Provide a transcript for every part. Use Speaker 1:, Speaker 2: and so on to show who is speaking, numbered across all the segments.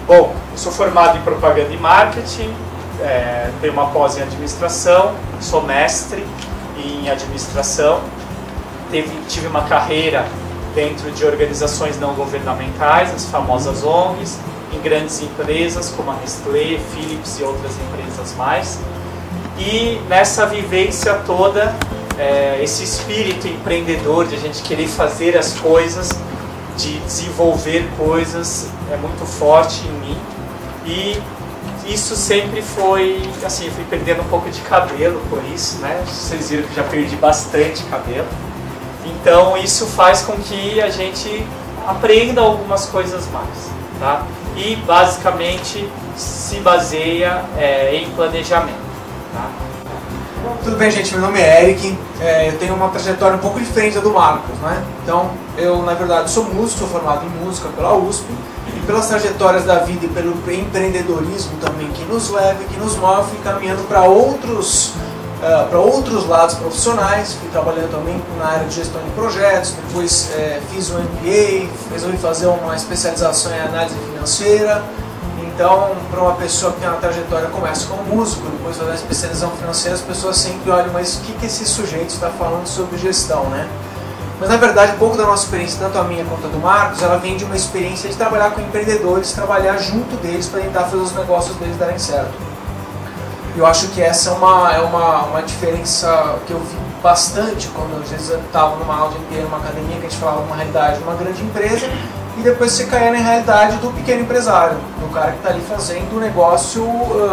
Speaker 1: Bom, eu sou formado em propaganda e marketing, tenho uma pós em administração, sou mestre em administração, tive uma carreira dentro de organizações não governamentais, as famosas ONGs, em grandes empresas como a Nestlé, Philips e outras empresas mais. E nessa vivência toda, esse espírito empreendedor de a gente querer fazer as coisas, de desenvolver coisas, é muito forte em mim. E isso sempre foi, assim, eu fui perdendo um pouco de cabelo por isso, né? Vocês viram que já perdi bastante cabelo. Então isso faz com que a gente aprenda algumas coisas mais, tá? E basicamente se baseia em planejamento, tá?
Speaker 2: Tudo bem, gente, meu nome é Eric, eu tenho uma trajetória um pouco diferente da do Marcos, né? Então, eu na verdade sou músico, sou formado em música pela USP, e pelas trajetórias da vida e pelo empreendedorismo também que nos leva e que nos move, caminhando para outros lados profissionais. Fui trabalhando também na área de gestão de projetos, depois fiz um MBA, resolvi fazer uma especialização em análise financeira. Então, para uma pessoa que tem uma trajetória, começa como músico, depois faz uma especialização financeira, as pessoas sempre olham, mas o que esse sujeito está falando sobre gestão, né? Mas na verdade, um pouco da nossa experiência, tanto a minha quanto a do Marcos, ela vem de uma experiência de trabalhar com empreendedores, trabalhar junto deles para tentar fazer os negócios deles darem certo. Eu acho que essa é uma diferença que eu vi bastante quando às vezes eu estava numa aula de MBA, numa academia, que a gente falava de uma realidade de uma grande empresa, e depois você caía na realidade do pequeno empresário, do cara que está ali fazendo o negócio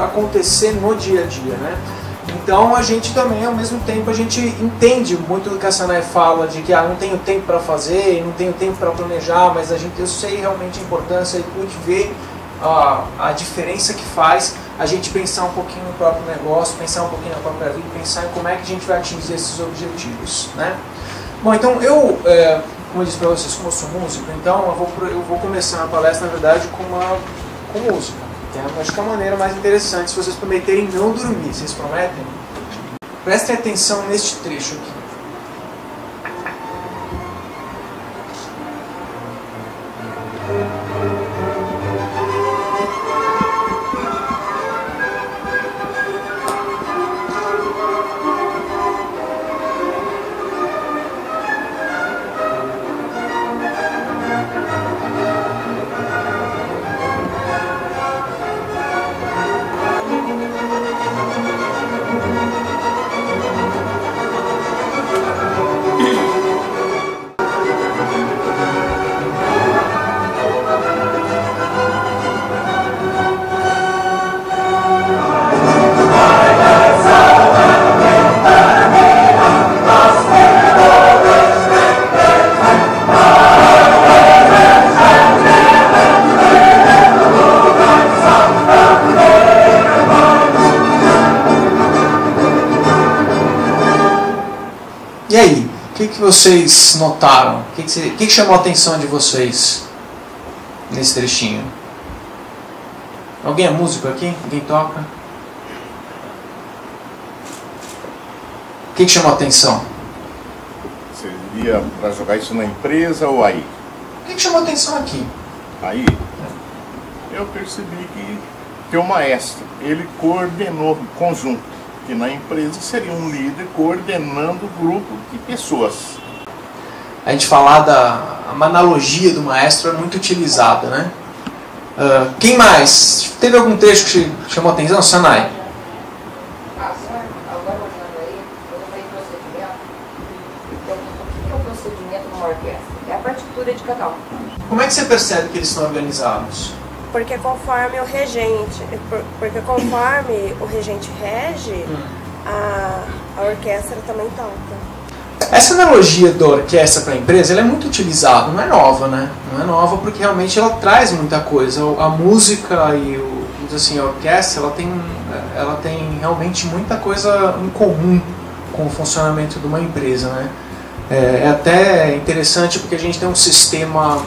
Speaker 2: acontecer no dia a dia, né? Então a gente também, ao mesmo tempo, a gente entende muito do que a Sanai fala, de que não tenho tempo para fazer, não tenho tempo para planejar, mas eu sei realmente a importância e pude ver a diferença que faz a gente pensar um pouquinho no próprio negócio, pensar um pouquinho na própria vida, pensar em como é que a gente vai atingir esses objetivos, né? Bom, então como eu disse para vocês, como eu sou músico, então eu vou começar a palestra, na verdade, com música. Acho que é a maneira mais interessante, se vocês prometerem não dormir. Vocês prometem? Prestem atenção neste trecho aqui. E aí, o que vocês notaram? O que chamou a atenção de vocês nesse trechinho? Alguém é músico aqui? Alguém toca? O que chamou a atenção?
Speaker 3: Seria para jogar isso na empresa ou aí?
Speaker 2: O que chamou a atenção aqui?
Speaker 3: Aí, eu percebi que tem um maestro, ele coordenou o conjunto, que na empresa seria um líder coordenando o grupo de pessoas.
Speaker 2: A gente falar uma analogia do maestro é muito utilizada, né? Quem mais? Teve algum trecho que chamou a atenção? Sanai?
Speaker 4: Agora olhando aí, quando eu falei procedimento, então o que é o procedimento numa orquestra? É a partitura de cada um.
Speaker 2: Como é que você percebe que eles estão organizados?
Speaker 5: Porque conforme o regente rege, a orquestra também toca.
Speaker 2: Essa analogia da orquestra para a empresa, ela é muito utilizada, não é nova, né? Não é nova porque realmente ela traz muita coisa. A música e a orquestra, ela tem realmente muita coisa em comum com o funcionamento de uma empresa, né? É até interessante porque a gente tem um sistema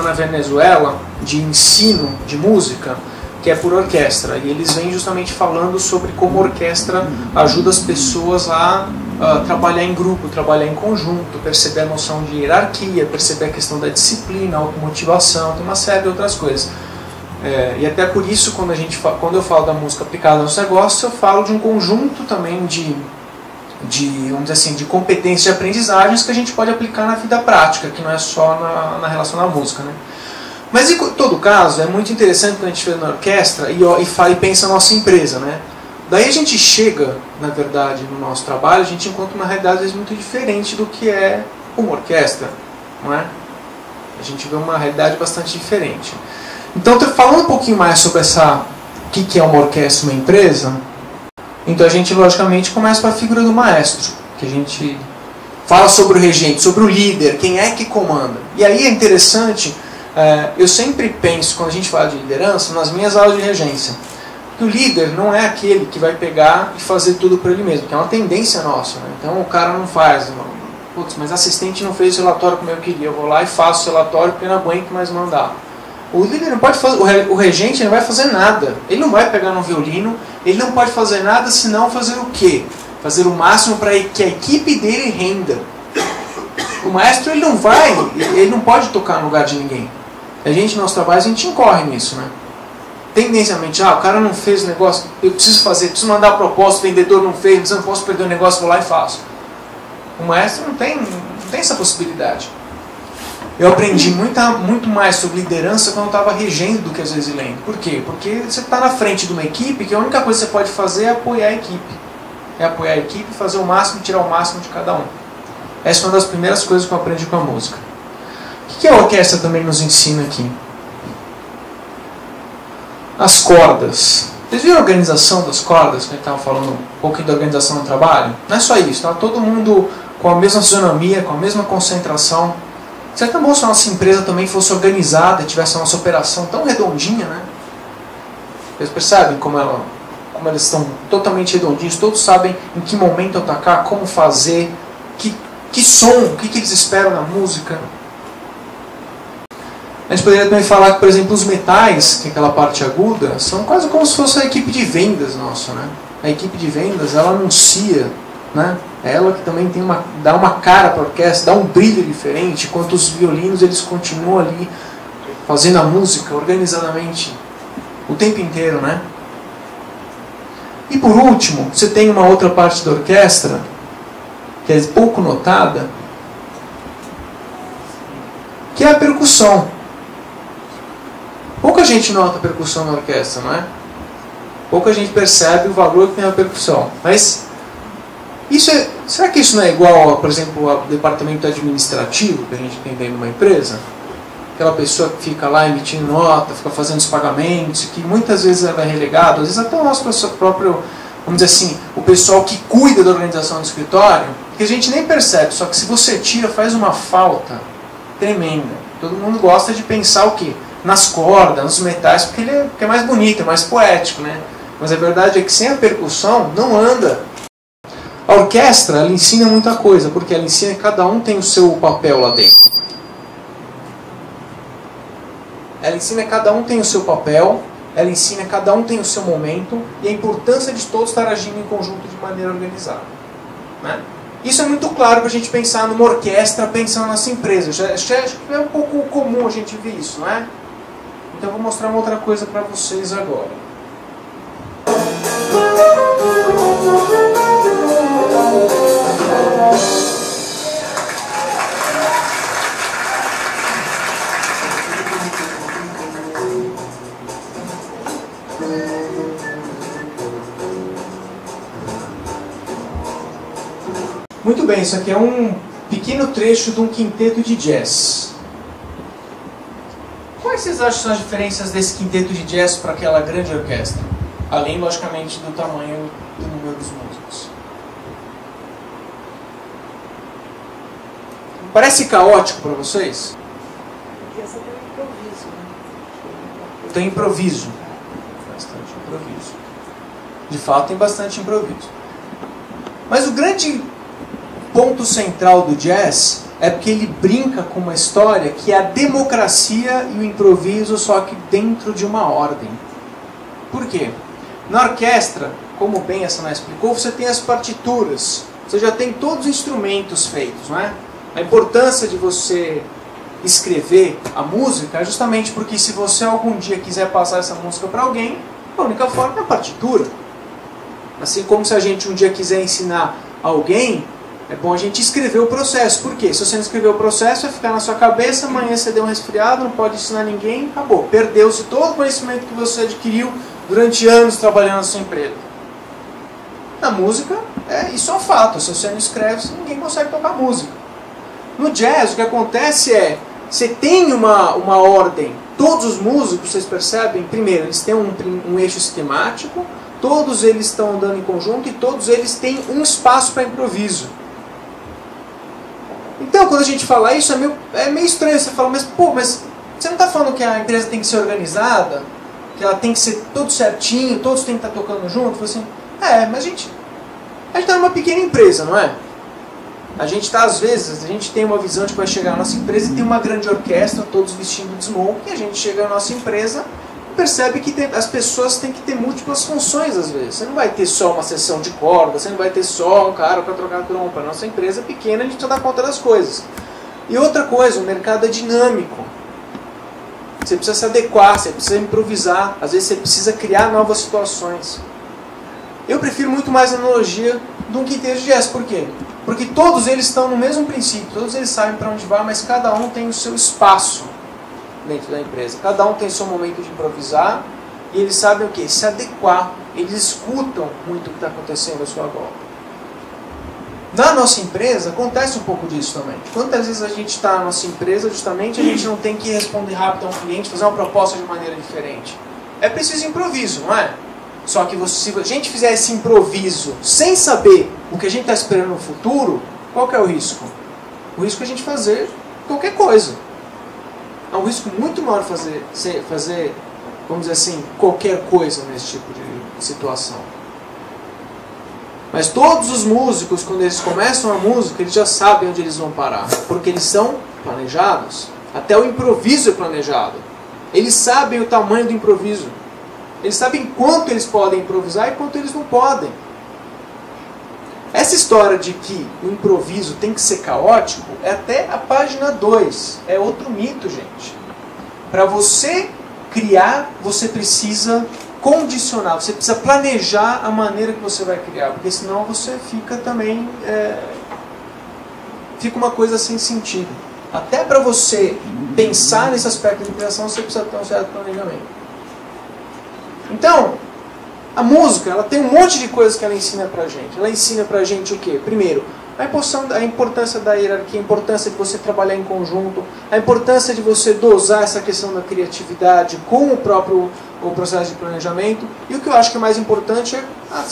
Speaker 2: na Venezuela de ensino de música que é por orquestra, e eles vêm justamente falando sobre como a orquestra ajuda as pessoas a trabalhar em grupo, trabalhar em conjunto, perceber a noção de hierarquia, perceber a questão da disciplina, automotivação, tem uma série de outras coisas. E até por isso, quando eu falo da música aplicada aos negócios, eu falo de um conjunto também de vamos dizer assim, de competências de aprendizagens que a gente pode aplicar na vida prática, que não é só na relação à música, né? Mas em todo caso, é muito interessante quando a gente vê na orquestra e pensa na nossa empresa, né? Daí a gente chega, na verdade, no nosso trabalho, a gente encontra uma realidade às vezes muito diferente do que é uma orquestra, não é? A gente vê uma realidade bastante diferente. Então, falando um pouquinho mais sobre o que é uma orquestra, uma empresa, então a gente, logicamente, começa com a figura do maestro, que a gente fala sobre o regente, sobre o líder, quem é que comanda. E aí é interessante, eu sempre penso, quando a gente fala de liderança, nas minhas aulas de regência, que o líder não é aquele que vai pegar e fazer tudo por ele mesmo, que é uma tendência nossa, né? Então o cara não faz, putz, mas assistente não fez o relatório como eu queria, eu vou lá e faço o relatório porque eu não aguento mais mandar. O líder não pode fazer, o regente não vai fazer nada, ele não vai pegar no violino, ele não pode fazer nada senão fazer o quê? Fazer o máximo para que a equipe dele renda. O maestro ele não pode tocar no lugar de ninguém. A gente, no nosso trabalho, a gente incorre nisso, né? Tendencialmente, o cara não fez o negócio, eu preciso fazer, preciso mandar a proposta, o vendedor não fez, eu não posso perder o negócio, vou lá e faço. O maestro não tem essa possibilidade. Eu aprendi muito mais sobre liderança quando eu estava regendo do que às vezes lendo. Por quê? Porque você está na frente de uma equipe que a única coisa que você pode fazer é apoiar a equipe. É apoiar a equipe, fazer o máximo, tirar o máximo de cada um. Essa é uma das primeiras coisas que eu aprendi com a música. O que a orquestra também nos ensina aqui? As cordas. Vocês viram a organização das cordas? Que a gente estava falando um pouquinho da organização do trabalho? Não é só isso, está todo mundo com a mesma fisionomia, com a mesma concentração. Seria tão bom se a nossa empresa também fosse organizada e tivesse a nossa operação tão redondinha, né? Vocês percebem como eles estão totalmente redondinhos, todos sabem em que momento atacar, como fazer, que som, o que eles esperam na música. A gente poderia também falar que, por exemplo, os metais, que é aquela parte aguda, são quase como se fosse a equipe de vendas nossa, né? A equipe de vendas, ela anuncia, né? É ela que também dá uma cara para a orquestra, dá um brilho diferente, enquanto os violinos eles continuam ali fazendo a música organizadamente o tempo inteiro, né? E por último, você tem uma outra parte da orquestra que é pouco notada, que é a percussão. Pouca gente nota a percussão na orquestra, não é? Pouca gente percebe o valor que tem a percussão. Mas será que isso não é igual, por exemplo, ao departamento administrativo que a gente tem dentro de uma empresa? Aquela pessoa que fica lá emitindo nota, fica fazendo os pagamentos, que muitas vezes ela é relegado, às vezes até o nosso próprio, vamos dizer assim, o pessoal que cuida da organização do escritório, que a gente nem percebe, só que se você tira, faz uma falta tremenda. Todo mundo gosta de pensar o quê? Nas cordas, nos metais, porque é mais bonito, é mais poético, né? Mas a verdade é que sem a percussão não anda. A orquestra, ela ensina muita coisa, porque ela ensina que cada um tem o seu papel lá dentro. Ela ensina que cada um tem o seu papel, ela ensina que cada um tem o seu momento e a importância de todos estar agindo em conjunto de maneira organizada. Né? Isso é muito claro para a gente pensar numa orquestra, pensando nessa empresa. Acho que é um pouco comum a gente ver isso, não é? Então eu vou mostrar uma outra coisa para vocês agora. Muito bem, isso aqui é um pequeno trecho de um quinteto de jazz. Quais vocês acham que são as diferenças desse quinteto de jazz para aquela grande orquestra? Além, logicamente, do tamanho do número dos músicos. Parece caótico para vocês?
Speaker 5: Essa tem improviso, né?
Speaker 2: Tem improviso. Bastante improviso. De fato, tem bastante improviso. Mas o grande ponto central do jazz é porque ele brinca com uma história que é a democracia e o improviso, só que dentro de uma ordem. Por quê? Na orquestra, como bem a Sana explicou, você tem as partituras, você já tem todos os instrumentos feitos, não é? A importância de você escrever a música é justamente porque se você algum dia quiser passar essa música para alguém, a única forma é a partitura. Assim como se a gente um dia quiser ensinar alguém, é bom a gente escrever o processo. Por quê? Se você não escrever o processo, vai ficar na sua cabeça, amanhã você deu um resfriado, não pode ensinar ninguém, acabou. Perdeu-se todo o conhecimento que você adquiriu durante anos trabalhando na sua empresa. Na música, isso é um fato. Se você não escreve, ninguém consegue tocar música. No jazz, o que acontece é, você tem uma ordem. Todos os músicos, vocês percebem, primeiro, eles têm um eixo sistemático, todos eles estão andando em conjunto e todos eles têm um espaço para improviso. Então, quando a gente fala isso, é meio estranho. Você fala, mas você não está falando que a empresa tem que ser organizada? Que ela tem que ser tudo certinho, todos têm que estar tocando junto? Eu falo assim, mas a gente está numa pequena empresa, não é? A gente está, às vezes, a gente tem uma visão de que vai chegar na nossa empresa e tem uma grande orquestra, todos vestindo de smoke, e a gente chega na nossa empresa e percebe que as pessoas têm que ter múltiplas funções, às vezes. Você não vai ter só uma sessão de corda, você não vai ter só um cara para trocar trompa. A nossa empresa é pequena, a gente precisa dar conta das coisas. E outra coisa, o mercado é dinâmico. Você precisa se adequar, você precisa improvisar, às vezes você precisa criar novas situações. Eu prefiro muito mais a analogia de um quinteto de jazz. Por quê? Porque todos eles estão no mesmo princípio, todos eles sabem para onde vai, mas cada um tem o seu espaço dentro da empresa. Cada um tem o seu momento de improvisar e eles sabem o quê? Se adequar. Eles escutam muito o que está acontecendo à sua volta. Na nossa empresa acontece um pouco disso também. Quantas vezes a gente está na nossa empresa, justamente a gente não tem que responder rápido a um cliente, fazer uma proposta de maneira diferente. É preciso improviso, não é? Só que se a gente fizer esse improviso sem saber o que a gente está esperando no futuro, qual que é o risco? O risco é a gente fazer qualquer coisa. É um risco muito maior fazer, vamos dizer assim, qualquer coisa nesse tipo de situação. Mas todos os músicos, quando eles começam a música, eles já sabem onde eles vão parar. Porque eles são planejados. Até o improviso é planejado. Eles sabem o tamanho do improviso. Eles sabem quanto eles podem improvisar e quanto eles não podem. Essa história de que o improviso tem que ser caótico é até a página 2. É outro mito, gente. Para você criar, você precisa condicionar, você precisa planejar a maneira que você vai criar, porque senão você fica também... fica uma coisa sem sentido. Até para você pensar nesse aspecto de criação, você precisa ter um certo planejamento. Então, a música, ela tem um monte de coisas que ela ensina pra gente. Ela ensina pra gente o quê? Primeiro, a importância da hierarquia, a importância de você trabalhar em conjunto, a importância de você dosar essa questão da criatividade com o próprio processo de planejamento. E o que eu acho que é mais importante é,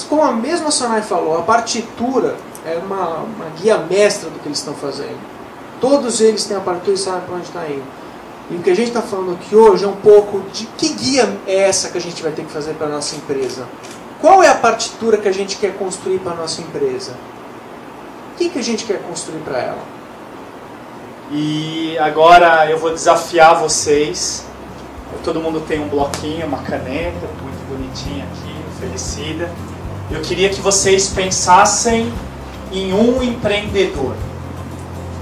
Speaker 2: como a mesma Sonai falou, a partitura é uma guia mestra do que eles estão fazendo. Todos eles têm a partitura e sabem para onde está indo. E o que a gente está falando aqui hoje é um pouco de que guia é essa que a gente vai ter que fazer para a nossa empresa. Qual é a partitura que a gente quer construir para a nossa empresa? O que a gente quer construir para ela?
Speaker 1: E agora eu vou desafiar vocês. Todo mundo tem um bloquinho, uma caneta, muito bonitinha aqui, oferecida. Eu queria que vocês pensassem em um empreendedor,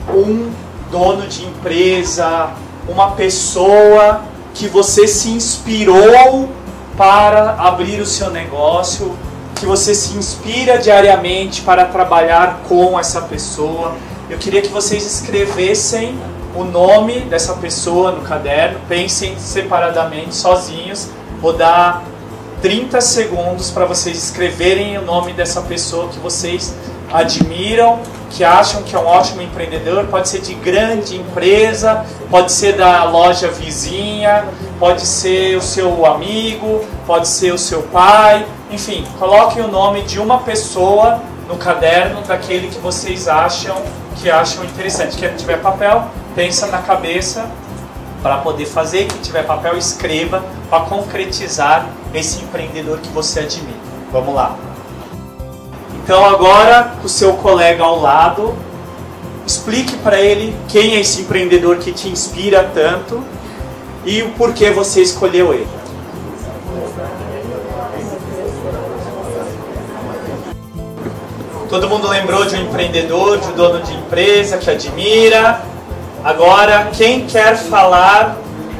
Speaker 1: um dono de empresa, uma pessoa que você se inspirou para abrir o seu negócio, que você se inspira diariamente para trabalhar com essa pessoa. Eu queria que vocês escrevessem o nome dessa pessoa no caderno, pensem separadamente, sozinhos. Vou dar 30 segundos para vocês escreverem o nome dessa pessoa que vocês admiram, que acham que é um ótimo empreendedor. Pode ser de grande empresa, pode ser da loja vizinha, pode ser o seu amigo, pode ser o seu pai. Enfim, coloquem o nome de uma pessoa no caderno daquele que vocês acham interessante. Quem tiver papel, pensa na cabeça para poder fazer. Quem tiver papel, escreva para concretizar esse empreendedor que você admira. Vamos lá. Então agora, com o seu colega ao lado, explique para ele quem é esse empreendedor que te inspira tanto e o porquê você escolheu ele. Todo mundo lembrou de um empreendedor, de um dono de empresa que admira? Agora, quem quer falar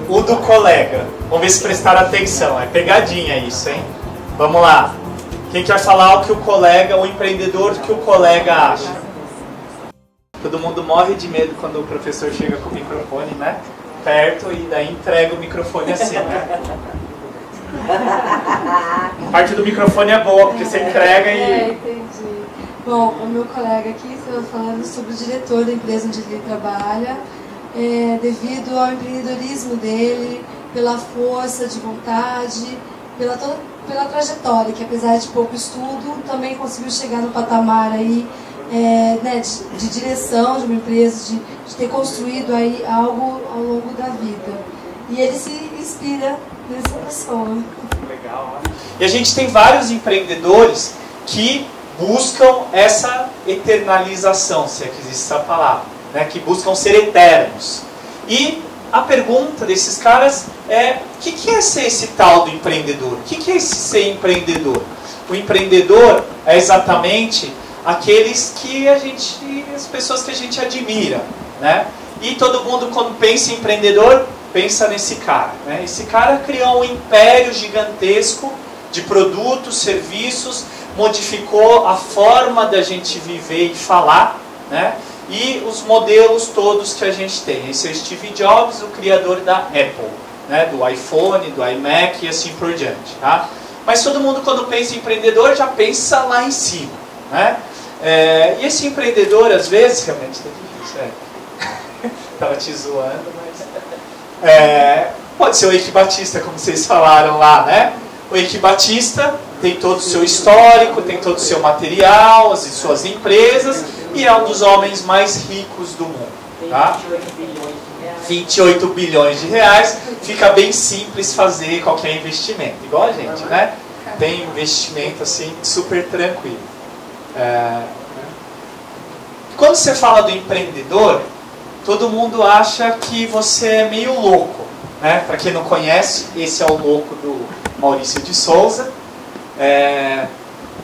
Speaker 1: o do colega? Vamos ver se prestaram atenção. É pegadinha isso, hein? Vamos lá. Quem quer falar o que o colega, o empreendedor que o colega acha? Todo mundo morre de medo quando o professor chega com o microfone, né? Perto e daí entrega o microfone assim, né? A parte do microfone é boa, porque você entrega e...
Speaker 6: Entendi. Bom, o meu colega aqui estava falando sobre o diretor da empresa onde ele trabalha, devido ao empreendedorismo dele, pela força de vontade, pela trajetória, que apesar de pouco estudo, também conseguiu chegar no patamar aí, né, de direção de uma empresa, de ter construído aí algo ao longo da vida. E ele se inspira nessa pessoa.
Speaker 1: Legal, né? E a gente tem vários empreendedores que buscam essa eternalização, se é que existe essa palavra, né? Que buscam ser eternos. E a pergunta desses caras é: o que é ser esse tal do empreendedor? O que é esse ser empreendedor? O empreendedor é exatamente aqueles que as pessoas que a gente admira, né? E todo mundo, quando pensa em empreendedor, pensa nesse cara, né? Esse cara criou um império gigantesco de produtos, serviços, modificou a forma da gente viver e falar, né? E os modelos todos que a gente tem. Esse é o Steve Jobs, o criador da Apple, né? Do iPhone, do iMac e assim por diante, tá? Mas todo mundo, quando pensa em empreendedor, já pensa lá em cima, né? E esse empreendedor, às vezes, realmente está difícil, Estava te zoando, mas... pode ser o Eike Batista, como vocês falaram lá, né? O Eike Batista tem todo o seu histórico, tem todo o seu material, as suas empresas, e é um dos homens mais ricos do mundo. Tá? 28 bilhões de reais. Fica bem simples fazer qualquer investimento. Igual a gente, né? Tem investimento assim, super tranquilo. Quando você fala do empreendedor, todo mundo acha que você é meio louco, né? Para quem não conhece, esse é o louco do Maurício de Souza.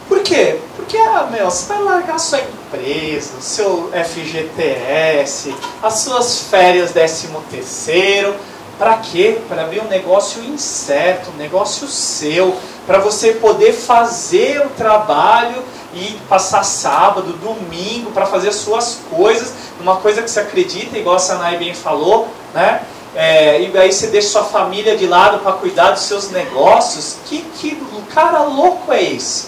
Speaker 1: Por quê? Porque, você vai largar a sua empresa, o seu FGTS, as suas férias 13º, para quê? Para abrir um negócio incerto, um negócio seu, para você poder fazer o trabalho e passar sábado, domingo, para fazer as suas coisas, uma coisa que você acredita, igual a Sanai bem falou, né? E aí você deixa sua família de lado para cuidar dos seus negócios. Que cara louco é esse?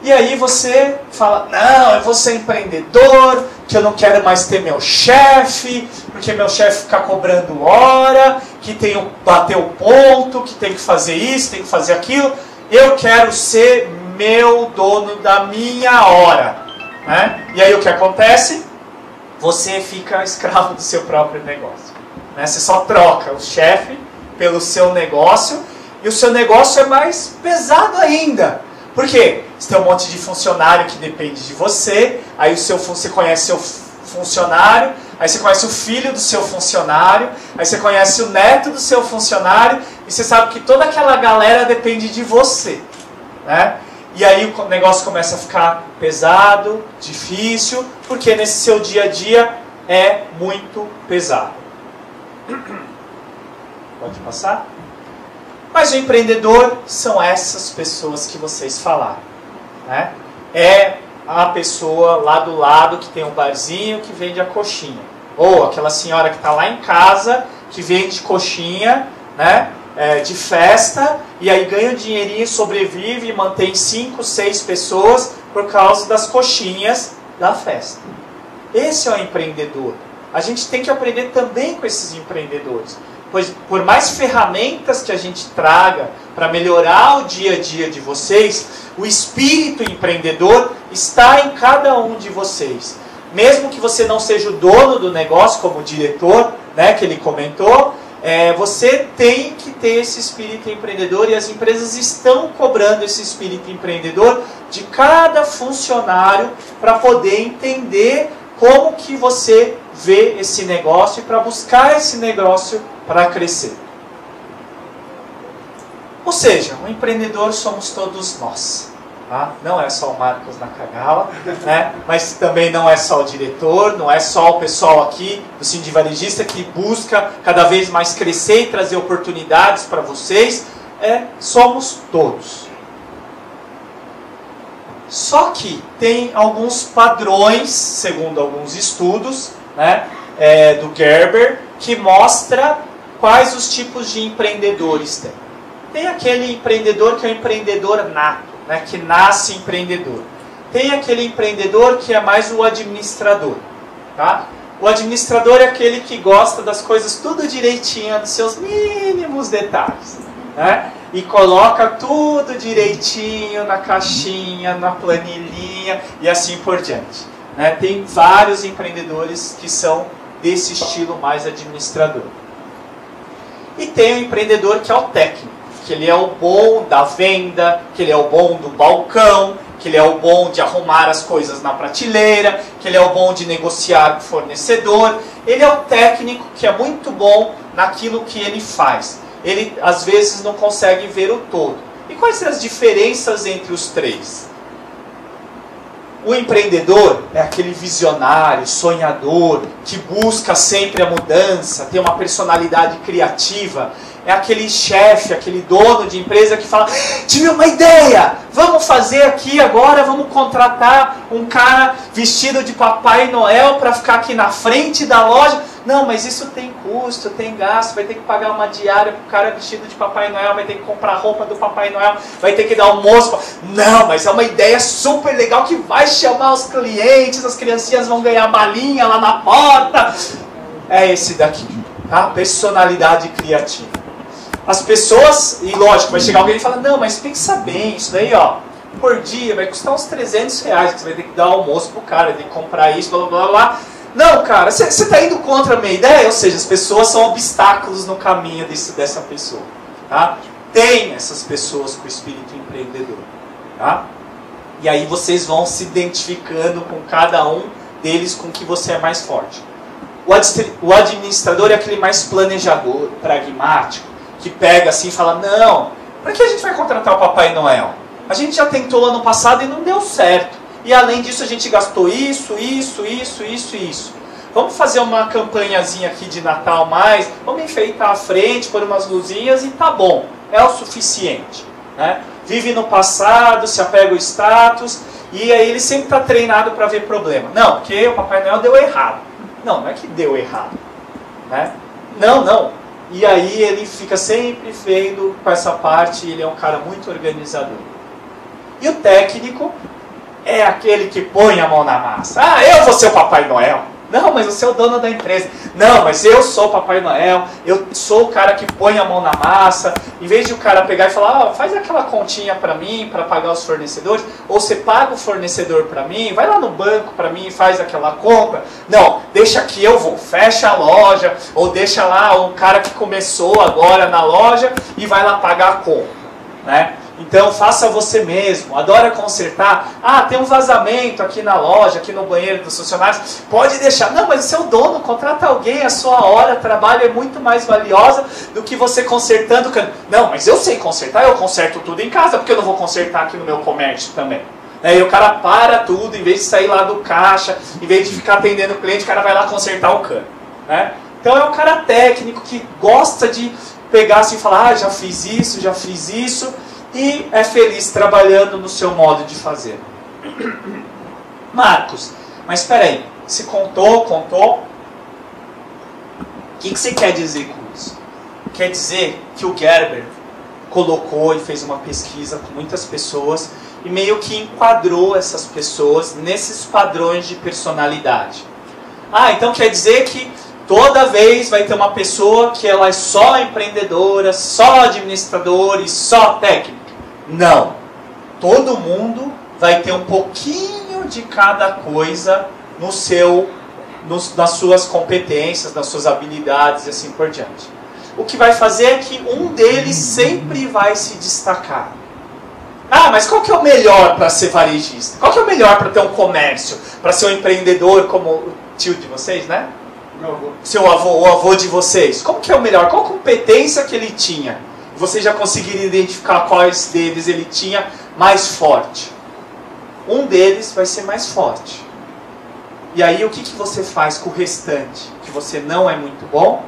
Speaker 1: E aí você fala: não, eu vou ser empreendedor, que eu não quero mais ter meu chefe, porque meu chefe fica cobrando hora, que tem que bater o ponto, que tem que fazer isso, tem que fazer aquilo. Eu quero ser meu dono da minha hora, né? E aí o que acontece? Você fica escravo do seu próprio negócio, né? Você só troca o chefe pelo seu negócio, e o seu negócio é mais pesado ainda. Por quê? Você tem um monte de funcionário que depende de você, aí você conhece seu funcionário, aí você conhece o filho do seu funcionário, aí você conhece o neto do seu funcionário, e você sabe que toda aquela galera depende de você, né? E aí o negócio começa a ficar pesado, difícil, porque nesse seu dia a dia é muito pesado. Pode passar? Mas o empreendedor são essas pessoas que vocês falaram, né? É a pessoa lá do lado que tem um barzinho que vende a coxinha. Ou aquela senhora que está lá em casa que vende coxinha, né? De festa, e aí ganha um dinheirinho, sobrevive e mantém 5, 6 pessoas por causa das coxinhas da festa. Esse é o empreendedor. A gente tem que aprender também com esses empreendedores. Pois por mais ferramentas que a gente traga para melhorar o dia a dia de vocês, o espírito empreendedor está em cada um de vocês. Mesmo que você não seja o dono do negócio, como o diretor, né, que ele comentou, você tem que ter esse espírito empreendedor, e as empresas estão cobrando esse espírito empreendedor de cada funcionário para poder entender como que você vê esse negócio e para buscar esse negócio para crescer. Ou seja, um empreendedor somos todos nós. Tá? Não é só o Marcos Nakagawa, né? Mas também não é só o diretor, não é só o pessoal aqui do Sindicato Varejista que busca cada vez mais crescer e trazer oportunidades para vocês. Somos todos. Só que tem alguns padrões, segundo alguns estudos, né, do Gerber, que mostra quais os tipos de empreendedores tem. Tem aquele empreendedor que é o empreendedor nato, né, que nasce empreendedor. Tem aquele empreendedor que é mais o administrador. Tá? O administrador é aquele que gosta das coisas tudo direitinho, dos seus mínimos detalhes. Né? E coloca tudo direitinho na caixinha, na planilhinha e assim por diante. Né? Tem vários empreendedores que são desse estilo mais administrador. E tem o empreendedor que é o técnico, que ele é o bom da venda, que ele é o bom do balcão, que ele é o bom de arrumar as coisas na prateleira, que ele é o bom de negociar com o fornecedor. Ele é o técnico que é muito bom naquilo que ele faz. Ele, às vezes, não consegue ver o todo. E quais são as diferenças entre os três? O empreendedor é aquele visionário, sonhador, que busca sempre a mudança, tem uma personalidade criativa. É aquele chefe, aquele dono de empresa que fala: tive uma ideia, vamos fazer aqui agora, vamos contratar um cara vestido de Papai Noel para ficar aqui na frente da loja. Não, mas isso tem custo, tem gasto, vai ter que pagar uma diária para o cara vestido de Papai Noel, vai ter que comprar roupa do Papai Noel, vai ter que dar almoço. Não, mas é uma ideia super legal que vai chamar os clientes, as criancinhas vão ganhar balinha lá na porta. É esse daqui, tá? Personalidade criativa. As pessoas, e lógico, vai chegar alguém e falar: não, mas pensa bem, isso daí, ó, por dia vai custar uns R$300, que você vai ter que dar almoço pro cara, vai ter que comprar isso, blá blá blá blá. Não, cara, você está indo contra a minha ideia? Ou seja, as pessoas são obstáculos no caminho dessa pessoa. Tá? Tem essas pessoas com espírito empreendedor. Tá? E aí vocês vão se identificando com cada um deles com que você é mais forte. O administrador é aquele mais planejador, pragmático, que pega assim e fala: não, para que a gente vai contratar o Papai Noel? A gente já tentou ano passado e não deu certo. E além disso a gente gastou isso. Vamos fazer uma campanhazinha aqui de Natal mais, vamos enfeitar a frente, pôr umas luzinhas e tá bom. É o suficiente. Né? Vive no passado, se apega ao status, e aí ele sempre está treinado para ver problema. Não, porque o Papai Noel deu errado. Não é que deu errado. Né? Não. E aí ele fica sempre vendo com essa parte, ele é um cara muito organizador. E o técnico é aquele que põe a mão na massa. Ah, eu vou ser o Papai Noel. Não, mas você é o dono da empresa. Não, mas eu sou o Papai Noel. Eu sou o cara que põe a mão na massa. Em vez de o cara pegar e falar: faz aquela continha para mim, para pagar os fornecedores. Ou você paga o fornecedor para mim, vai lá no banco para mim e faz aquela compra. Não, deixa que eu vou, fecha a loja. Ou deixa lá o cara que começou agora na loja e vai lá pagar a compra. Né? Então faça você mesmo, adora consertar. Ah, tem um vazamento aqui na loja, aqui no banheiro dos funcionários. Pode deixar. Não, mas você é o dono, contrata alguém, a sua hora de trabalho é muito mais valiosa do que você consertando. Não, mas eu sei consertar, eu conserto tudo em casa, porque eu não vou consertar aqui no meu comércio também. E o cara para tudo, em vez de sair lá do caixa, em vez de ficar atendendo o cliente, o cara vai lá consertar o cano. Né? Então é um cara técnico que gosta de pegar assim e falar: já fiz isso. E é feliz trabalhando no seu modo de fazer. Marcos, mas espera aí, você contou. O que você quer dizer com isso? Quer dizer que o Gerber colocou e fez uma pesquisa com muitas pessoas e meio que enquadrou essas pessoas nesses padrões de personalidade. Ah, então quer dizer que toda vez vai ter uma pessoa que ela é só empreendedora, só administradora e só técnica. Não. Todo mundo vai ter um pouquinho de cada coisa nas suas competências, nas suas habilidades e assim por diante. O que vai fazer é que um deles sempre vai se destacar. Ah, mas qual que é o melhor para ser varejista? Qual que é o melhor para ter um comércio? Para ser um empreendedor como o tio de vocês, né?
Speaker 3: Meu avô.
Speaker 1: Seu avô, o avô de vocês. Como que é o melhor? Qual competência que ele tinha? Vocês já conseguiram identificar quais deles ele tinha mais forte? um deles vai ser mais forte. E aí o que você faz com o restante? Que você não é muito bom?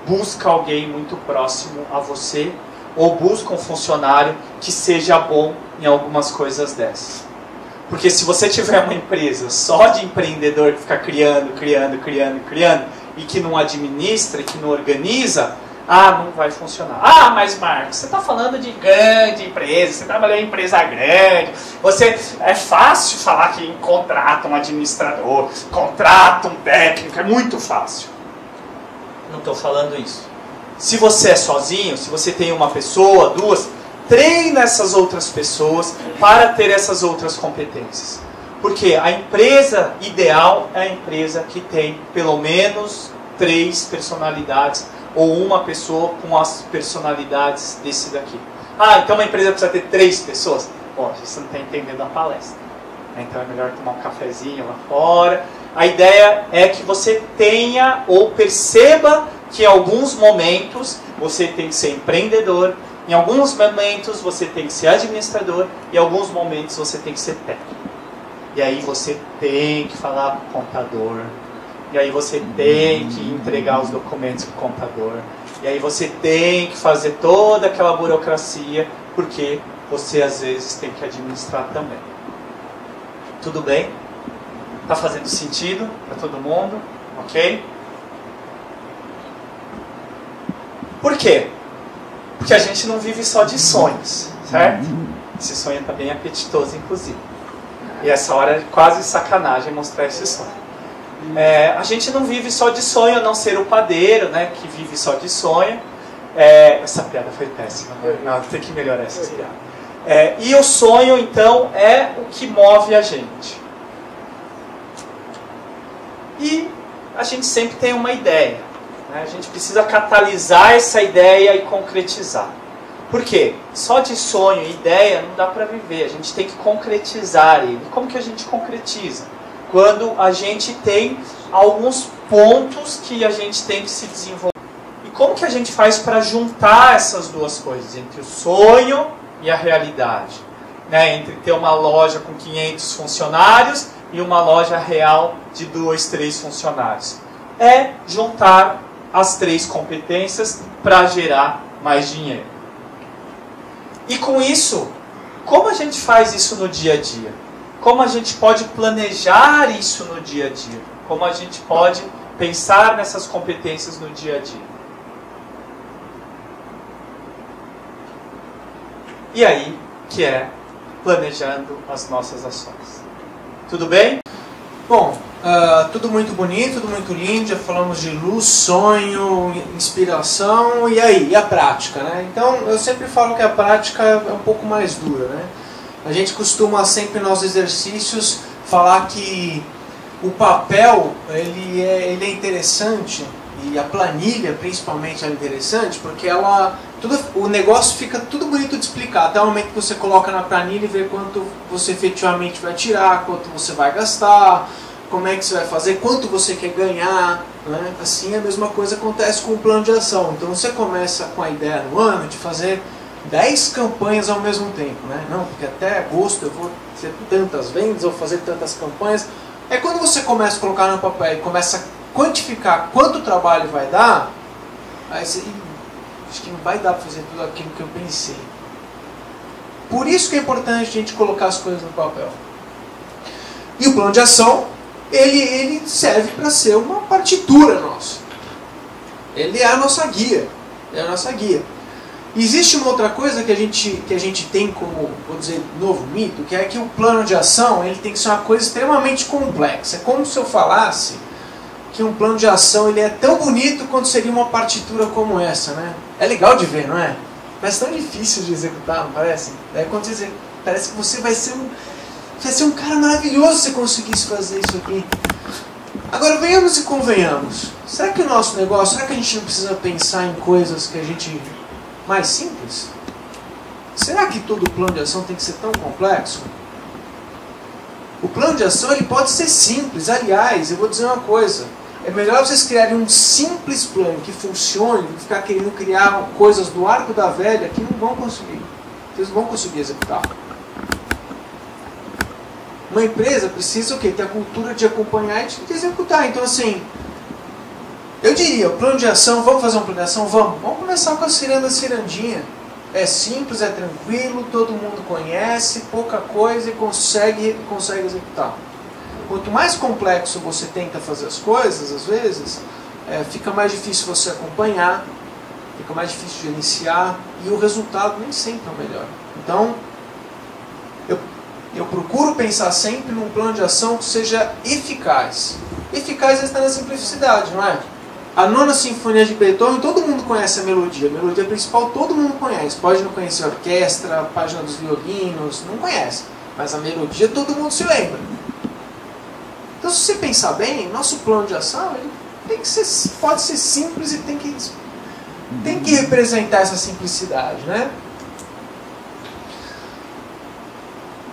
Speaker 1: Busca alguém muito próximo a você, ou busca um funcionário que seja bom em algumas coisas dessas. Porque se você tiver uma empresa só de empreendedor que fica criando, e que não administra, que não organiza, não vai funcionar. Mas Marcos, você está falando de grande empresa, você trabalhou em empresa grande, é fácil falar que contrata um administrador, contrata um técnico, é muito fácil. Não estou falando isso. Se você é sozinho, se você tem uma pessoa, duas, treina essas outras pessoas para ter essas outras competências. Porque a empresa ideal é a empresa que tem pelo menos 3 personalidades ou uma pessoa com as personalidades desse daqui. Então uma empresa precisa ter 3 pessoas? Bom, você não está entendendo a palestra. Então é melhor tomar um cafezinho lá fora. A ideia é que você tenha ou perceba que em alguns momentos você tem que ser empreendedor, em alguns momentos você tem que ser administrador, e em alguns momentos você tem que ser técnico. E aí você tem que falar com o contador, e aí você tem que entregar os documentos para o contador, e aí você tem que fazer toda aquela burocracia, porque você às vezes tem que administrar também. Tudo bem? Está fazendo sentido para todo mundo? Ok? Por quê? Porque a gente não vive só de sonhos, certo? Esse sonho está bem apetitoso, inclusive. E essa hora é quase sacanagem mostrar esse sonho. A gente não vive só de sonho, a não ser o padeiro, né, que vive só de sonho. Essa piada foi péssima. Não, tem que melhorar essa piada. E o sonho, então, é o que move a gente. E a gente sempre tem uma ideia. A gente precisa catalisar essa ideia e concretizar. Por quê? Só de sonho e ideia não dá para viver. A gente tem que concretizar ele. Como que a gente concretiza? Quando a gente tem alguns pontos que a gente tem que se desenvolver. E como que a gente faz para juntar essas duas coisas? Entre o sonho e a realidade. Entre ter uma loja com 500 funcionários e uma loja real de 2, 3 funcionários. É juntar as 3 competências para gerar mais dinheiro. E com isso, como a gente faz isso no dia a dia? Como a gente pode planejar isso no dia a dia? Como a gente pode pensar nessas competências no dia a dia? E aí, que é planejando as nossas ações. Tudo bem?
Speaker 2: Bom, tudo muito bonito, tudo muito lindo, já falamos de luz, sonho, inspiração, e aí? E a prática, né? Então, eu sempre falo que a prática é um pouco mais dura, né? A gente costuma sempre nos exercícios falar que o papel, ele é interessante, e a planilha principalmente é interessante, porque o negócio fica tudo bonito de explicar, até o momento que você coloca na planilha e vê quanto você efetivamente vai tirar, quanto você vai gastar, como é que você vai fazer, quanto você quer ganhar, né? Assim a mesma coisa acontece com o plano de ação. Então você começa com a ideia no ano de fazer 10 campanhas ao mesmo tempo, né? Não, porque até agosto eu vou ter tantas vendas, ou fazer tantas campanhas. É quando você começa a colocar no papel e começa a quantificar quanto trabalho vai dar, aí você, acho que não vai dar para fazer tudo aquilo que eu pensei. Por isso que é importante a gente colocar as coisas no papel. E o plano de ação, ele serve para ser uma partitura nossa. Ele é a nossa guia. É a nossa guia. Existe uma outra coisa que a gente tem como, vou dizer, novo mito, que é que o plano de ação ele tem que ser uma coisa extremamente complexa. É como se eu falasse que um plano de ação ele é tão bonito quanto seria uma partitura como essa, né? É legal de ver, não é? Mas tão difícil de executar, não parece? Quando você parece que você vai ser um cara maravilhoso se você conseguisse fazer isso aqui. Agora venhamos e convenhamos. Será que o nosso negócio, será que a gente não precisa pensar em coisas que a gente mais simples? Será que todo plano de ação tem que ser tão complexo? O plano de ação ele pode ser simples. Aliás, eu vou dizer uma coisa. É melhor vocês criarem um simples plano que funcione do que ficar querendo criar coisas do arco da velha que não vão conseguir. Vocês não vão conseguir executar. Uma empresa precisa o quê? Ter a cultura de acompanhar e de executar. Então, assim, eu diria, o plano de ação, vamos fazer um plano de ação? Vamos começar com a cirandinha. É simples, é tranquilo, todo mundo conhece, pouca coisa e consegue executar. Quanto mais complexo você tenta fazer as coisas, às vezes, fica mais difícil você acompanhar, fica mais difícil gerenciar e o resultado nem sempre é o melhor. Então, eu procuro pensar sempre num plano de ação que seja eficaz. Eficaz está na simplicidade, não é? A Nona Sinfonia de Beethoven, todo mundo conhece a melodia. A melodia principal todo mundo conhece. Pode não conhecer a orquestra, a página dos violinos, não conhece. Mas a melodia todo mundo se lembra. Então, se você pensar bem, nosso plano de ação ele tem que ser, pode ser simples e tem que representar essa simplicidade, né?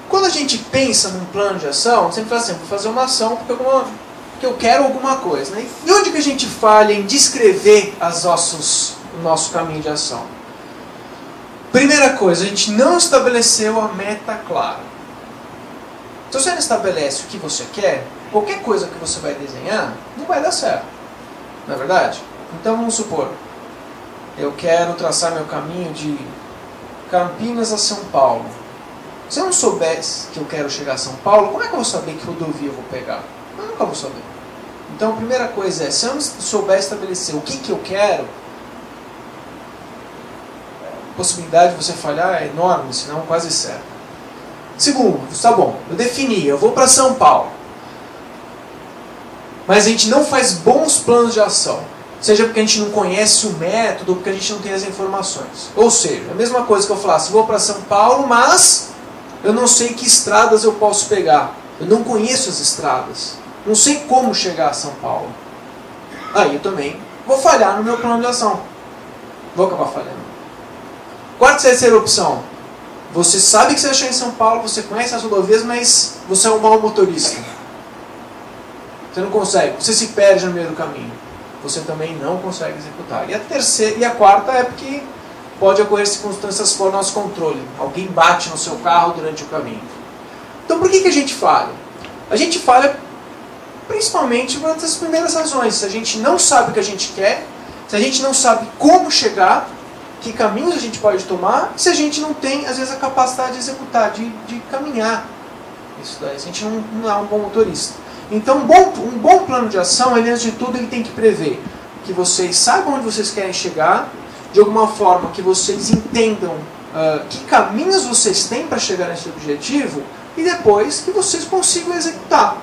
Speaker 2: Quando a gente pensa num plano de ação, sempre fala assim, vou fazer uma ação porque eu quero alguma coisa, né? E onde que a gente falha em descrever o nosso caminho de ação? Primeira coisa, a gente não estabeleceu a meta clara. Se você não estabelece o que você quer, qualquer coisa que você vai desenhar não vai dar certo. Não é verdade? Então vamos supor, eu quero traçar meu caminho de Campinas a São Paulo. Se eu não soubesse que eu quero chegar a São Paulo, como é que eu vou saber que rodovia eu vou pegar? Eu nunca vou saber. Então a primeira coisa é, se eu não souber estabelecer o que eu quero, a possibilidade de você falhar é enorme, senão quase certa. Segundo, tá bom, eu defini, eu vou para São Paulo. Mas a gente não faz bons planos de ação. Seja porque a gente não conhece o método ou porque a gente não tem as informações. Ou seja, a mesma coisa que eu falasse, vou para São Paulo, mas eu não sei que estradas eu posso pegar. Eu não conheço as estradas. Não sei como chegar a São Paulo. Aí eu também vou falhar no meu plano de ação. Vou acabar falhando. Quarta e terceira opção. Você sabe que você vai chegar em São Paulo, você conhece as rodovias, mas você é um mau motorista. Você não consegue. Você se perde no meio do caminho. Você também não consegue executar. E a quarta é porque pode ocorrer circunstâncias fora do nosso controle. Alguém bate no seu carro durante o caminho. Então por que a gente falha? A gente falha principalmente por essas primeiras razões. Se a gente não sabe o que a gente quer, se a gente não sabe como chegar, que caminhos a gente pode tomar, se a gente não tem, às vezes, a capacidade de executar, de caminhar. Isso daí, se a gente não é um bom motorista. Então, um bom plano de ação, ele, antes de tudo, ele tem que prever que vocês saibam onde vocês querem chegar, de alguma forma que vocês entendam que caminhos vocês têm para chegar nesse objetivo, e depois que vocês consigam executar.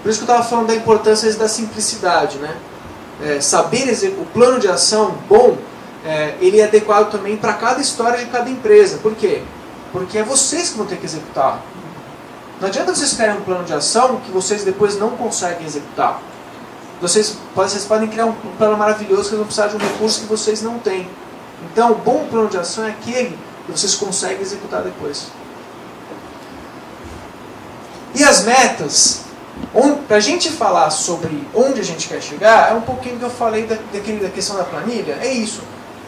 Speaker 2: Por isso que eu estava falando da importância da simplicidade, né? Saber o plano de ação bom, ele é adequado também para cada história de cada empresa. Por quê? Porque é vocês que vão ter que executar. Não adianta vocês criarem um plano de ação que vocês depois não conseguem executar. Vocês podem criar um plano maravilhoso que vão precisar de um recurso que vocês não têm. Então, o bom plano de ação é aquele que vocês conseguem executar depois. E as metas, para a gente falar sobre onde a gente quer chegar, é um pouquinho que eu falei da questão da planilha. É isso.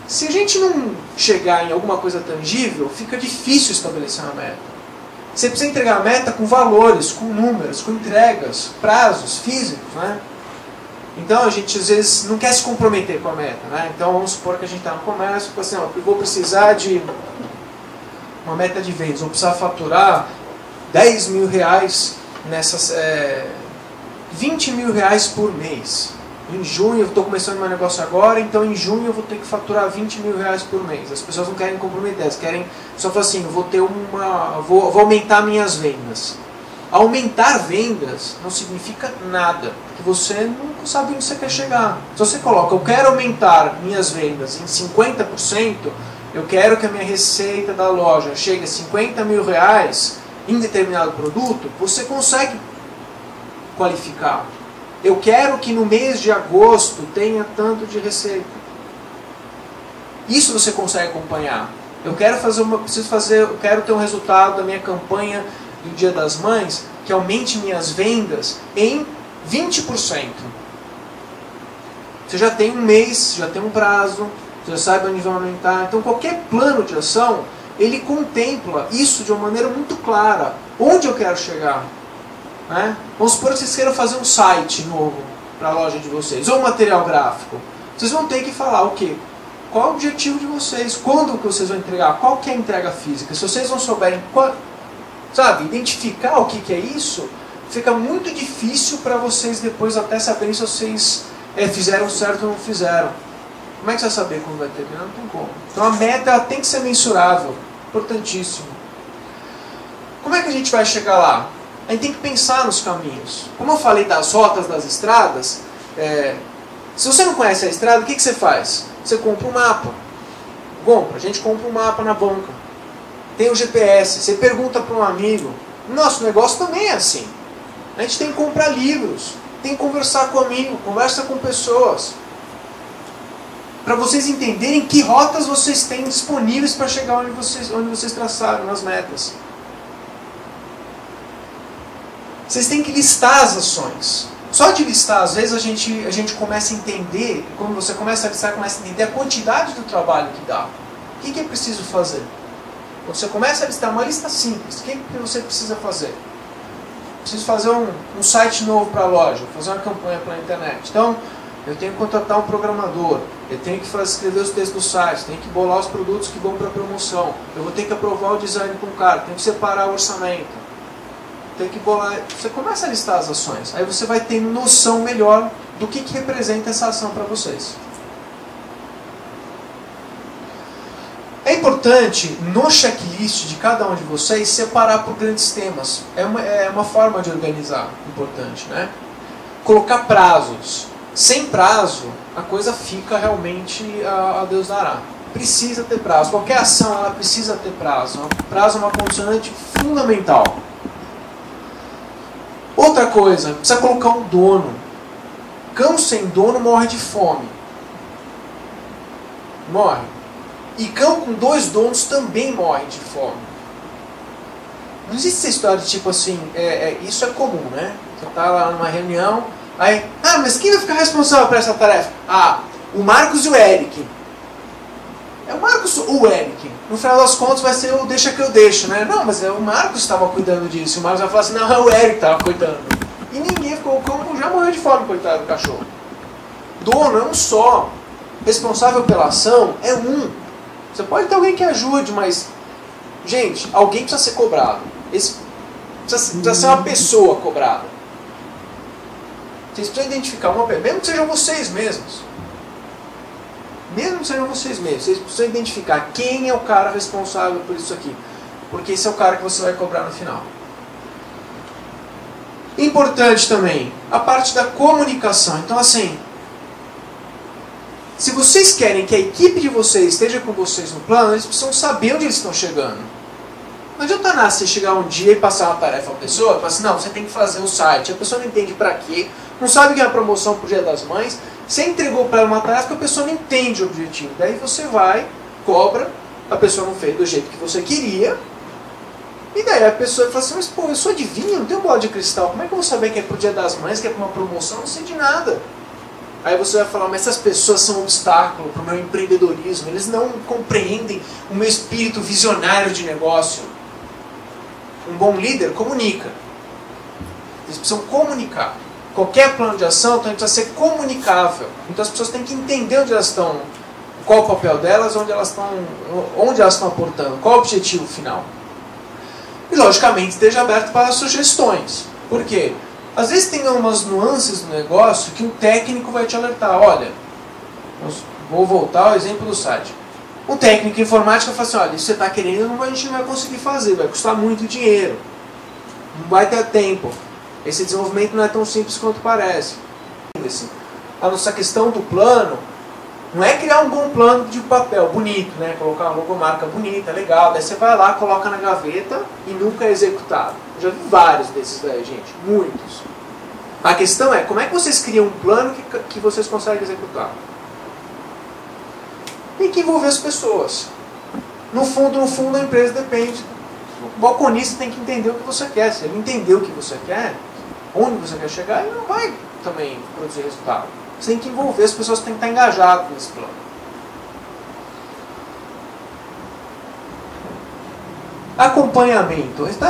Speaker 2: Se a gente não chegar em alguma coisa tangível, fica difícil estabelecer uma meta. Você precisa entregar a meta com valores, com números, com entregas, prazos físicos, né? Então a gente às vezes não quer se comprometer com a meta, né? Então vamos supor que a gente está no comércio e assim, eu vou precisar de uma meta de vendas, vou precisar faturar 10 mil reais nessas 20 mil reais por mês. Em junho, eu estou começando meu negócio agora, então em junho eu vou ter que faturar 20 mil reais por mês. As pessoas não querem comprometer, elas querem só falar assim, vou aumentar minhas vendas. Aumentar vendas não significa nada, porque você não sabe onde você quer chegar. Se você coloca, eu quero aumentar minhas vendas em 50%, eu quero que a minha receita da loja chegue a 50 mil reais em determinado produto, você consegue qualificar. Eu quero que no mês de agosto tenha tanto de receita. Isso você consegue acompanhar. Eu quero eu quero ter um resultado da minha campanha do Dia das Mães que aumente minhas vendas em 20%. Você já tem um mês, já tem um prazo, você já sabe onde vai aumentar. Então qualquer plano de ação, ele contempla isso de uma maneira muito clara. Onde eu quero chegar? né? Vamos supor que vocês queiram fazer um site novo para a loja de vocês, ou um material gráfico. Vocês vão ter que falar o quê? Qual é o objetivo de vocês? Quando que vocês vão entregar? Qual que é a entrega física? Se vocês não souberem, sabe, identificar o que é isso, fica muito difícil para vocês depois até saberem se vocês fizeram certo ou não fizeram. Como é que você vai saber quando vai terminar? Não tem como. Então a meta ela tem que ser mensurável. Importantíssimo. Como é que a gente vai chegar lá? A gente tem que pensar nos caminhos. Como eu falei das rotas das estradas, se você não conhece a estrada, o que você faz? Você compra um mapa. A gente compra um mapa na banca. Tem o GPS. Você pergunta para um amigo. Nosso negócio também é assim. A gente tem que comprar livros. Tem que conversar com amigo. Conversa com pessoas. Para vocês entenderem que rotas vocês têm disponíveis para chegar onde vocês traçaram, nas metas. Vocês têm que listar as ações. Só de listar, às vezes a gente começa a entender, quando você começa a listar, começa a entender a quantidade do trabalho que dá. O que é preciso fazer? Quando você começa a listar uma lista simples, o que você precisa fazer? Preciso fazer um site novo para a loja, fazer uma campanha pela internet. Então, eu tenho que contratar um programador, eu tenho que escrever os textos do site, tenho que bolar os produtos que vão para a promoção, eu vou ter que aprovar o design com o cara, tenho que separar o orçamento, tem que bolar. Você começa a listar as ações, aí você vai ter noção melhor do que representa essa ação para vocês. É importante, no checklist de cada um de vocês, separar por grandes temas. É uma forma de organizar importante, né? Colocar prazos. Sem prazo, a coisa fica realmente a Deus dará. Precisa ter prazo. Qualquer ação ela precisa ter prazo. O prazo é uma condicionante fundamental. Outra coisa, precisa colocar um dono. Cão sem dono morre de fome. Morre. E cão com 2 donos também morre de fome. Não existe essa história de tipo assim, isso é comum, né? Você está lá numa reunião, aí, mas quem vai ficar responsável por essa tarefa? O Marcos e o Eric. É o Marcos ou o Eric? No final das contas vai ser o deixa que eu deixo, né? Não, mas o Marcos estava cuidando disso. O Marcos vai falar assim, não, é o Eric que estava cuidando. E ninguém ficou, já morreu de fome, coitado do cachorro. Dono é um só. Responsável pela ação é um. Você pode ter alguém que ajude, mas... Gente, alguém precisa ser cobrado. Precisa ser uma pessoa cobrada. Vocês precisam identificar uma pessoa, mesmo que sejam vocês mesmos. Mesmo que sejam vocês mesmos, vocês precisam identificar quem é o cara responsável por isso aqui. Porque esse é o cara que você vai cobrar no final. Importante também, a parte da comunicação. Então assim, se vocês querem que a equipe de vocês esteja com vocês no plano, eles precisam saber onde eles estão chegando. Não adianta nada você chegar um dia e passar uma tarefa à pessoa, e falar assim, não, você tem que fazer um site. A pessoa não entende para quê, não sabe o que é a promoção pro Dia das Mães, você entregou para ela uma tarefa que a pessoa não entende o objetivo. Daí você vai, cobra, a pessoa não fez do jeito que você queria, e daí a pessoa fala assim, mas pô, eu sou adivinho, não tenho bola de cristal, como é que eu vou saber que é pro Dia das Mães, que é para uma promoção? Não sei de nada. Aí você vai falar, mas essas pessoas são um obstáculo para o meu empreendedorismo, eles não compreendem o meu espírito visionário de negócio. Um bom líder comunica. Eles precisam comunicar. Qualquer plano de ação precisa ser comunicável. Então as pessoas têm que entender onde elas estão, qual o papel delas, onde elas estão aportando, qual o objetivo final. E logicamente esteja aberto para sugestões. Por quê? Às vezes tem umas nuances no negócio que um técnico vai te alertar. Olha, vou voltar ao exemplo do site. Um técnico de informática fala assim, olha, isso que você está querendo a gente não vai conseguir fazer, vai custar muito dinheiro, não vai ter tempo. Esse desenvolvimento não é tão simples quanto parece. A nossa questão do plano não é criar um bom plano de papel bonito, né? Colocar uma logomarca bonita, legal, daí você vai lá, coloca na gaveta e nunca é executado. Eu já vi vários desses daí, gente, muitos. A questão é, como é que vocês criam um plano que vocês conseguem executar? Tem que envolver as pessoas. No fundo, a empresa depende. O balconista tem que entender o que você quer. Se ele entender o que você quer, onde você quer chegar, ele não vai também produzir resultado. Você tem que envolver, as pessoas têm que estar engajadas nesse plano. Acompanhamento. Então,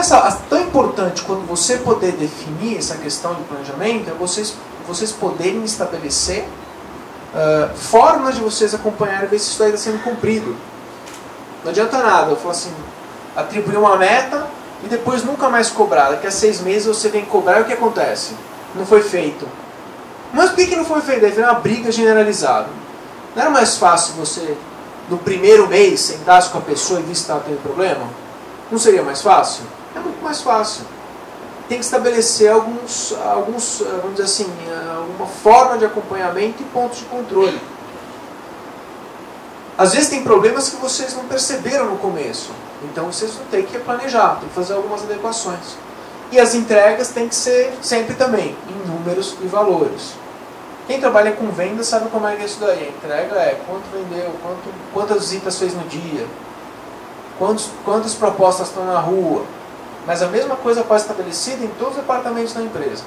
Speaker 2: tão importante quando você poder definir essa questão de planejamento é vocês poderem estabelecer formas de vocês acompanharem e ver se isso aí está sendo cumprido. Não adianta nada eu falar assim, atribuir uma meta e depois nunca mais cobrar. Daqui a 6 meses você vem cobrar e o que acontece? Não foi feito. Mas por que não foi feito? Aí vem uma briga generalizada. Não era mais fácil você, no primeiro mês, sentar-se com a pessoa e ver se estava tendo problema? Não seria mais fácil? É muito mais fácil. Tem que estabelecer alguns vamos dizer assim, alguma forma de acompanhamento e pontos de controle. Às vezes tem problemas que vocês não perceberam no começo. Então vocês vão ter que planejar, tem que fazer algumas adequações. E as entregas têm que ser sempre também em números e valores. Quem trabalha com venda sabe como é isso daí. A entrega é quanto vendeu, quantas visitas fez no dia, quantas propostas estão na rua. Mas a mesma coisa pode ser estabelecida em todos os departamentos da empresa.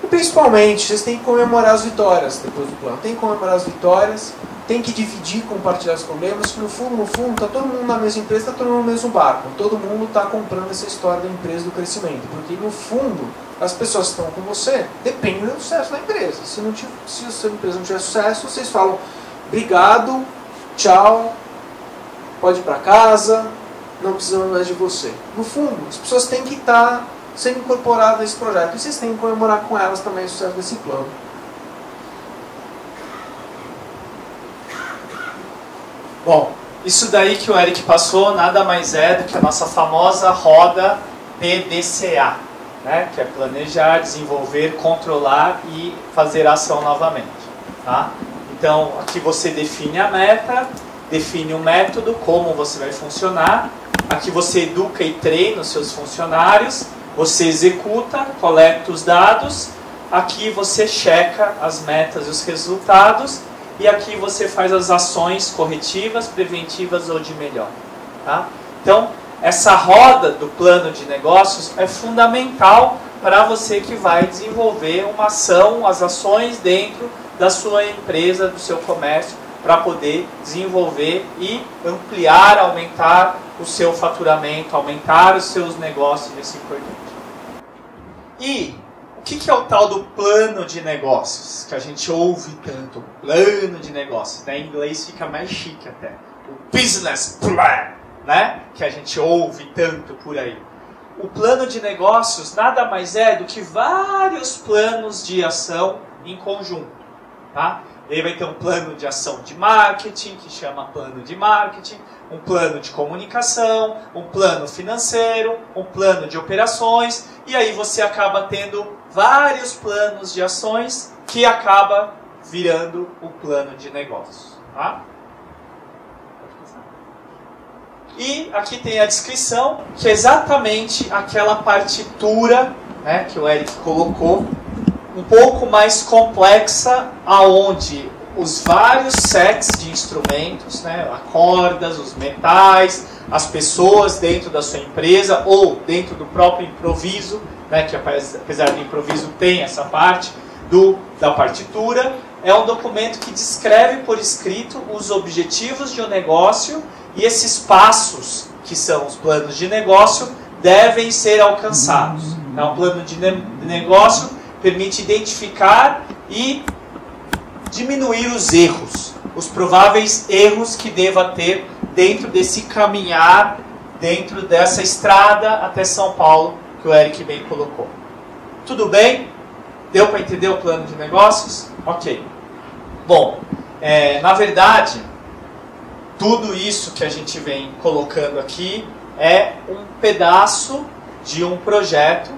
Speaker 2: E principalmente, vocês têm que comemorar as vitórias depois do plano. Tem que comemorar as vitórias, tem que dividir, compartilhar os problemas, que no fundo, está todo mundo na mesma empresa, está todo mundo no mesmo barco. Todo mundo está comprando essa história da empresa do crescimento. Porque no fundo, as pessoas que estão com você dependem do sucesso da empresa. Se a sua empresa não tiver sucesso, vocês falam obrigado, tchau, pode ir para casa, não precisamos mais de você. No fundo, as pessoas têm que estar sendo incorporadas nesse projeto. E vocês têm que comemorar com elas também o sucesso desse plano.
Speaker 1: Bom, isso daí que o Eric passou nada mais é do que a nossa famosa roda PDCA, né? Que é planejar, desenvolver, controlar e fazer ação novamente. Tá? Então, aqui você define a meta, define o método, como você vai funcionar. Aqui você educa e treina os seus funcionários, você executa, coleta os dados. Aqui você checa as metas e os resultados. E aqui você faz as ações corretivas, preventivas ou de melhor. Tá? Então, essa roda do plano de negócios é fundamental para você que vai desenvolver uma ação, as ações dentro da sua empresa, do seu comércio, para poder desenvolver e ampliar, aumentar o seu faturamento, aumentar os seus negócios e assim por diante. E o que é o tal do plano de negócios? Que a gente ouve tanto, plano de negócios. Né? Em inglês fica mais chique até. O business plan, né? Que a gente ouve tanto por aí. O plano de negócios nada mais é do que vários planos de ação em conjunto. Tá? E aí vai ter um plano de ação de marketing, que chama plano de marketing, um plano de comunicação, um plano financeiro, um plano de operações, e aí você acaba tendo vários planos de ações que acaba virando o plano de negócios. Tá? E aqui tem a descrição, que é exatamente aquela partitura, né, que o Eric colocou, um pouco mais complexa, aonde os vários sets de instrumentos, né, cordas, os metais, as pessoas dentro da sua empresa ou dentro do próprio improviso, né, que apesar do improviso tem essa parte da partitura, é um documento que descreve por escrito os objetivos de um negócio e esses passos, que são os planos de negócio, devem ser alcançados. Um plano de negócio permite identificar e diminuir os erros, os prováveis erros que deva ter dentro desse caminhar, dentro dessa estrada até São Paulo, que o Eric bem colocou. Tudo bem? Deu para entender o plano de negócios? Ok. Bom, na verdade, tudo isso que a gente vem colocando aqui é um pedaço de um projeto,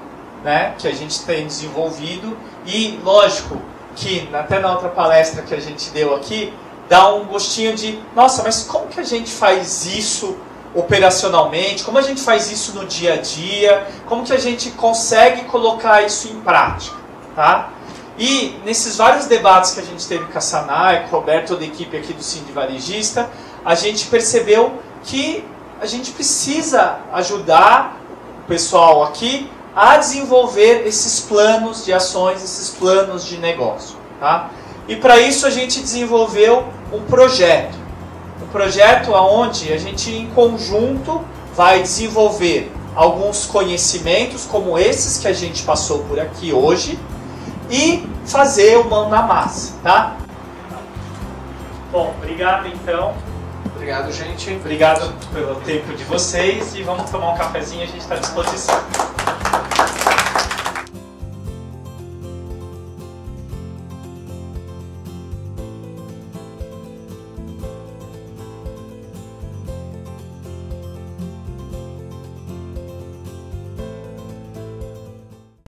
Speaker 1: né, que a gente tem desenvolvido e, lógico, que até na outra palestra que a gente deu aqui, dá um gostinho de, nossa, mas como que a gente faz isso operacionalmente? Como a gente faz isso no dia a dia? Como que a gente consegue colocar isso em prática? Tá? E nesses vários debates que a gente teve com a Sanai, com o Roberto, toda a equipe aqui do Sind Varejista, a gente percebeu que a gente precisa ajudar o pessoal aqui a desenvolver esses planos de ações, esses planos de negócio. Tá? E para isso a gente desenvolveu um projeto. Um projeto onde a gente, em conjunto, vai desenvolver alguns conhecimentos, como esses que a gente passou por aqui hoje, e fazer o mão na massa, tá? Bom, obrigado então.
Speaker 2: Obrigado, gente.
Speaker 1: Obrigado pelo tempo de vocês e vamos tomar um cafezinho, a gente está à disposição.